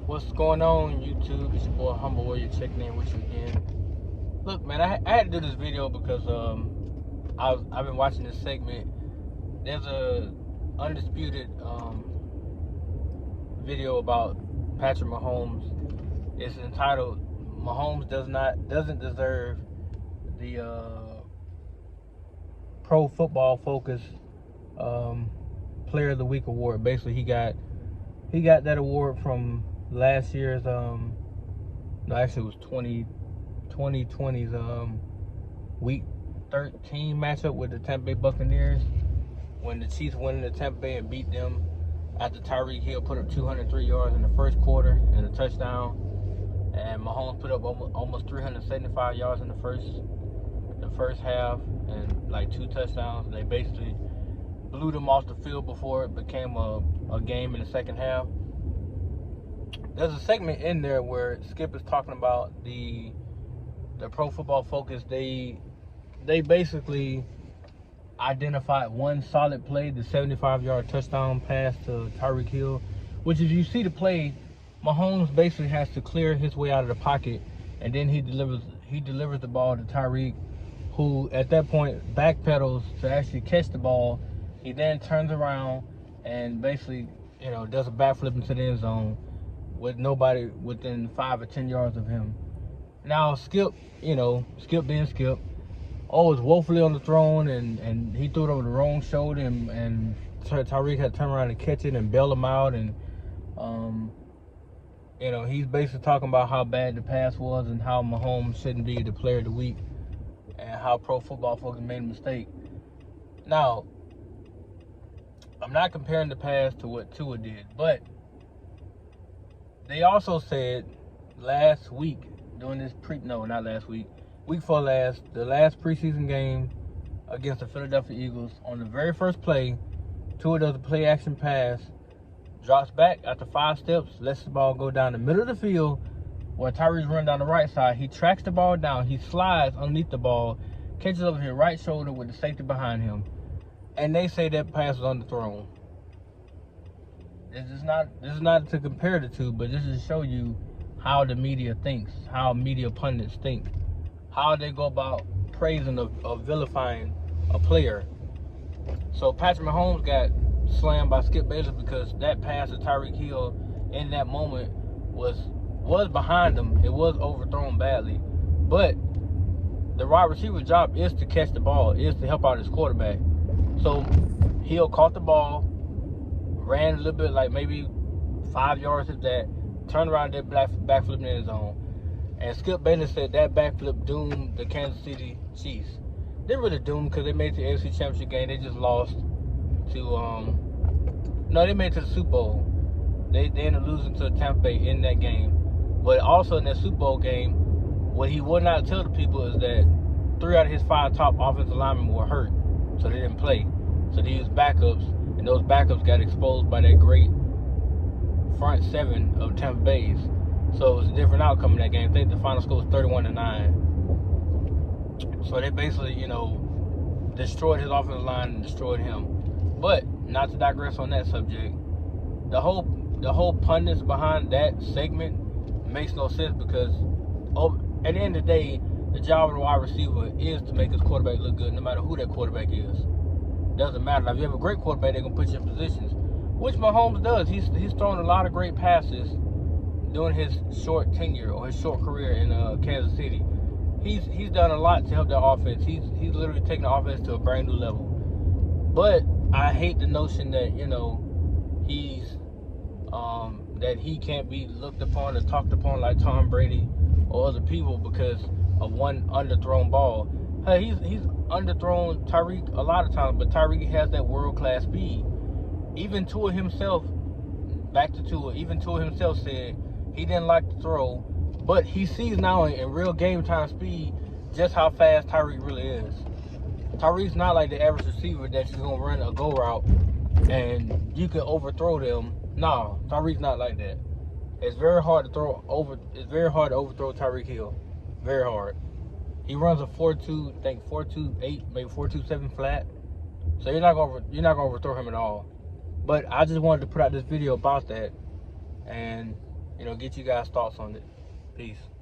What's going on, YouTube? It's your boy Humble Warrior checking in with you again. Look, man, I had to do this video because I've been watching this segment. There's a undisputed video about Patrick Mahomes. It's entitled "Mahomes doesn't deserve the Pro Football Focus Player of the Week award." Basically, he got that award from last year's no, actually it was 2020's week 13 matchup with the Tampa Bay Buccaneers, when the Chiefs went into Tampa Bay and beat them after Tyreek Hill put up 203 yards in the first quarter and a touchdown, and Mahomes put up almost 375 yards in the first half and like 2 touchdowns. They basically blew them off the field before it became a game in the second half. There's a segment in there where Skip is talking about the Pro Football Focus. They basically identified one solid play, the 75-yard touchdown pass to Tyreek Hill, which, if you see the play, Mahomes basically has to clear his way out of the pocket, and then he delivers the ball to Tyreek, who at that point backpedals to actually catch the ball. He then turns around and basically, does a backflip into the end zone with nobody within 5 or 10 yards of him. Now Skip being Skip, was woefully on the throne, and he threw it over the wrong shoulder, and Tyreek had to turn around and catch it and bail him out, and he's basically talking about how bad the pass was and how Mahomes shouldn't be the Player of the Week, and how Pro Football Focus made a mistake. Now, I'm not comparing the pass to what Tua did, but they also said last week during this week before last, the last preseason game against the Philadelphia Eagles, on the very first play, Tua does a play action pass, drops back after 5 steps, lets the ball go down the middle of the field where Tyreek's running down the right side. He tracks the ball down, he slides underneath the ball, catches over his right shoulder with the safety behind him, and they say that pass was underthrown. This is not to compare the two, but this is to show you how the media thinks, how media pundits think, how they go about praising or vilifying a player. So Patrick Malhomes got slammed by Skip Bayless because that pass to Tyreek Hill in that moment was behind him. It was overthrown badly, but the wide receiver's job is to catch the ball, is to help out his quarterback. So Hill caught the ball, ran a little bit, like maybe 5 yards at that, turned around, did backflip in the end zone. And Skip Bayless said that backflip doomed the Kansas City Chiefs. Didn't really doom because they made it to the AFC Championship game. They just lost to they made it to the Super Bowl. They ended up losing to Tampa Bay in that game. But also in that Super Bowl game, what he would not tell the people is that 3 out of his 5 top offensive linemen were hurt, so they didn't play. So they used backups, and those backups got exposed by that great front 7 of Tampa Bay's. So it was a different outcome in that game. I think the final score was 31-9. So they basically, destroyed his offensive line and destroyed him. But not to digress on that subject, the whole pundits behind that segment makes no sense, because at the end of the day, the job of the wide receiver is to make his quarterback look good, no matter who that quarterback is. Doesn't matter. Now, if you have a great quarterback, they're gonna put you in positions, which Mahomes does. He's thrown a lot of great passes during his short tenure or his short career in Kansas City. He's done a lot to help their offense. He's literally taken the offense to a brand new level. But I hate the notion that that he can't be looked upon or talked upon like Tom Brady or other people because of one underthrown ball. Hey, he's underthrown Tyreek a lot of times, but Tyreek has that world-class speed. Even Tua himself said he didn't like to throw, but he sees now in real game time speed just how fast Tyreek really is. Tyreek's not like the average receiver that you're gonna run a go route and you can overthrow them. No, Tyreek's not like that. It's very hard to overthrow Tyreek Hill. Very hard. He runs a 4.2, I think 4.28, maybe 4.27 flat. So you're not gonna overthrow him at all. But I just wanted to put out this video about that, and get you guys' thoughts on it. Peace.